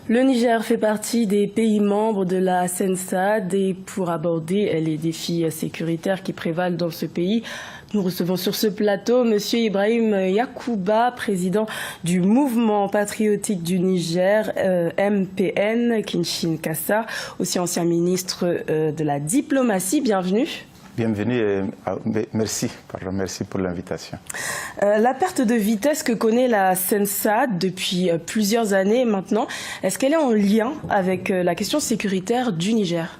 Le Niger fait partie des pays membres de la CENSAD et pour aborder les défis sécuritaires qui prévalent dans ce pays, nous recevons sur ce plateau M. Ibrahim Yacouba, président du mouvement patriotique du Niger, MPN, Kinshin Kassa, aussi ancien ministre de la diplomatie. Bienvenue. Bienvenue et merci pour l'invitation. La perte de vitesse que connaît la CENSAD depuis plusieurs années maintenant, est-ce qu'elle est en lien avec la question sécuritaire du Niger?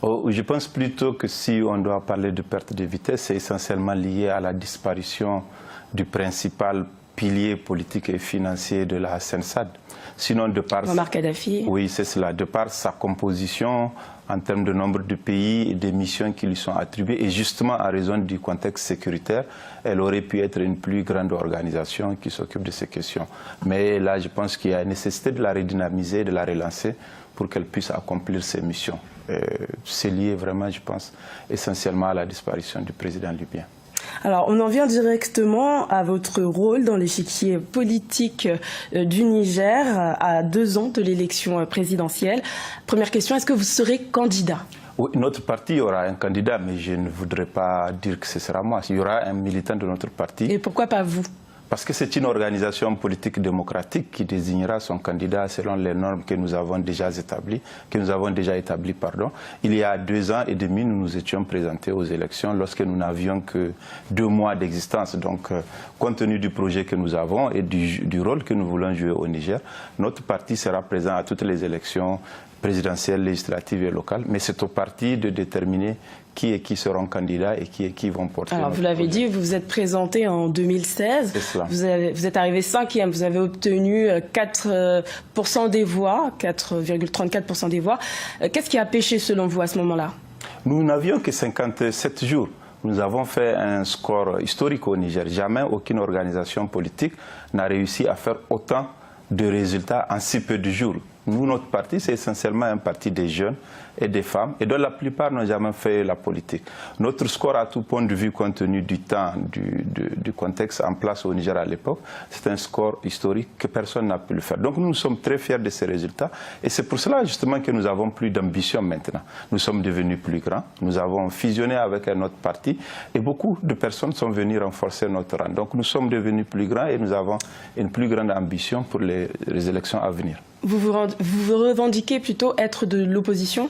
Je pense plutôt que si on doit parler de perte de vitesse, c'est essentiellement lié à la disparition du principal pilier politique et financier de la CENSAD. Sinon, de par Kadhafi. Oui, c'est cela. De par sa composition, en termes de nombre de pays et des missions qui lui sont attribuées, et justement à raison du contexte sécuritaire, elle aurait pu être une plus grande organisation qui s'occupe de ces questions. Mais là, je pense qu'il y a nécessité de la redynamiser, de la relancer pour qu'elle puisse accomplir ses missions. C'est lié vraiment, je pense, essentiellement à la disparition du président libyen. Alors, on en vient directement à votre rôle dans l'échiquier politique du Niger à 2 ans de l'élection présidentielle. Première question, est-ce que vous serez candidat? Oui, notre parti aura un candidat, mais je ne voudrais pas dire que ce sera moi. Il y aura un militant de notre parti. Et pourquoi pas vous? Parce que c'est une organisation politique démocratique qui désignera son candidat selon les normes que nous avons déjà établies. Il y a 2 ans et demi, nous nous étions présentés aux élections lorsque nous n'avions que 2 mois d'existence. Donc, compte tenu du projet que nous avons et du rôle que nous voulons jouer au Niger, notre parti sera présent à toutes les élections présidentielles, législatives et locales. Mais c'est au parti de déterminer qui et qui seront candidats et qui vont porter. Alors, vous l'avez dit, vous vous êtes présenté en 2016. Vous êtes arrivé 5e. Vous avez obtenu 4% des voix, 4,34% des voix. Qu'est-ce qui a pêché selon vous à ce moment-là? Nous n'avions que 57 jours. Nous avons fait un score historique au Niger. Jamais aucune organisation politique n'a réussi à faire autant de résultats en si peu de jours. Nous, notre parti, c'est essentiellement un parti des jeunes et des femmes, et dont la plupart n'ont jamais fait la politique. Notre score, à tout point de vue, compte tenu du temps, du contexte en place au Niger à l'époque, c'est un score historique que personne n'a pu le faire. Donc nous sommes très fiers de ces résultats, et c'est pour cela justement que nous avons plus d'ambition maintenant. Nous sommes devenus plus grands, nous avons fusionné avec un autre parti, et beaucoup de personnes sont venues renforcer notre rang. Donc nous sommes devenus plus grands et nous avons une plus grande ambition pour les élections à venir. Vous revendiquez plutôt être de l'opposition?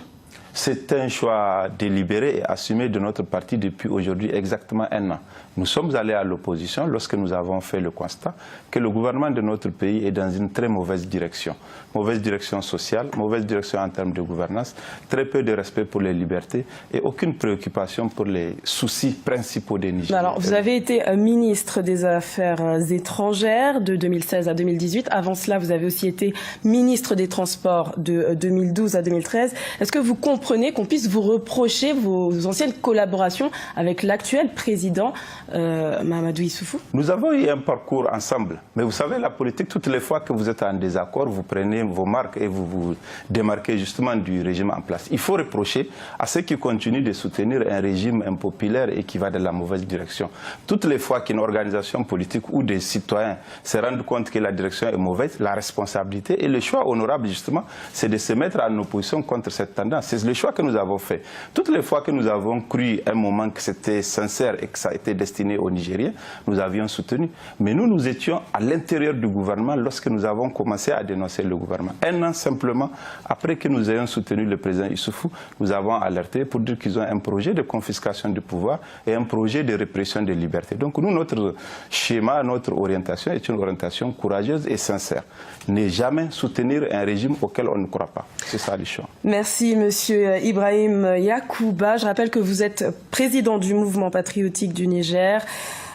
C'est un choix délibéré et assumé de notre parti depuis aujourd'hui exactement 1 an. Nous sommes allés à l'opposition lorsque nous avons fait le constat que le gouvernement de notre pays est dans une très mauvaise direction. Mauvaise direction sociale, mauvaise direction en termes de gouvernance, très peu de respect pour les libertés et aucune préoccupation pour les soucis principaux des Nigériens. Alors, vous avez été ministre des Affaires étrangères de 2016 à 2018. Avant cela, vous avez aussi été ministre des Transports de 2012 à 2013. Est-ce que vous comprenez qu'on puisse vous reprocher vos anciennes collaborations avec l'actuel président Mahamadou Issoufou? Nous avons eu un parcours ensemble. Mais vous savez, la politique, toutes les fois que vous êtes en désaccord, vous prenez vos marques et vous vous démarquez justement du régime en place. Il faut reprocher à ceux qui continuent de soutenir un régime impopulaire et qui va dans la mauvaise direction. Toutes les fois qu'une organisation politique ou des citoyens se rendent compte que la direction est mauvaise, la responsabilité et le choix honorable justement, c'est de se mettre en opposition contre cette tendance. C'est le choix que nous avons fait. Toutes les fois que nous avons cru un moment que c'était sincère et que ça a été destiné aux Nigériens, nous avions soutenu. Mais nous étions à l'intérieur du gouvernement lorsque nous avons commencé à dénoncer le gouvernement. 1 an simplement après que nous ayons soutenu le président Issoufou, nous avons alerté pour dire qu'ils ont un projet de confiscation du pouvoir et un projet de répression des libertés. Donc nous, notre schéma, notre orientation est une orientation courageuse et sincère. Ne jamais soutenir un régime auquel on ne croit pas. C'est ça le choix. Merci Monsieur Ibrahim Yacouba. Je rappelle que vous êtes président du mouvement patriotique du Niger,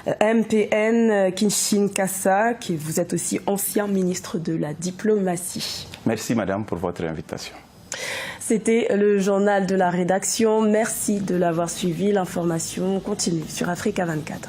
MPN Kinshin Kassa, qui vous êtes aussi ancien ministre de la diplomatie. Merci madame pour votre invitation. C'était le journal de la rédaction. Merci de l'avoir suivi. L'information continue sur Africa 24.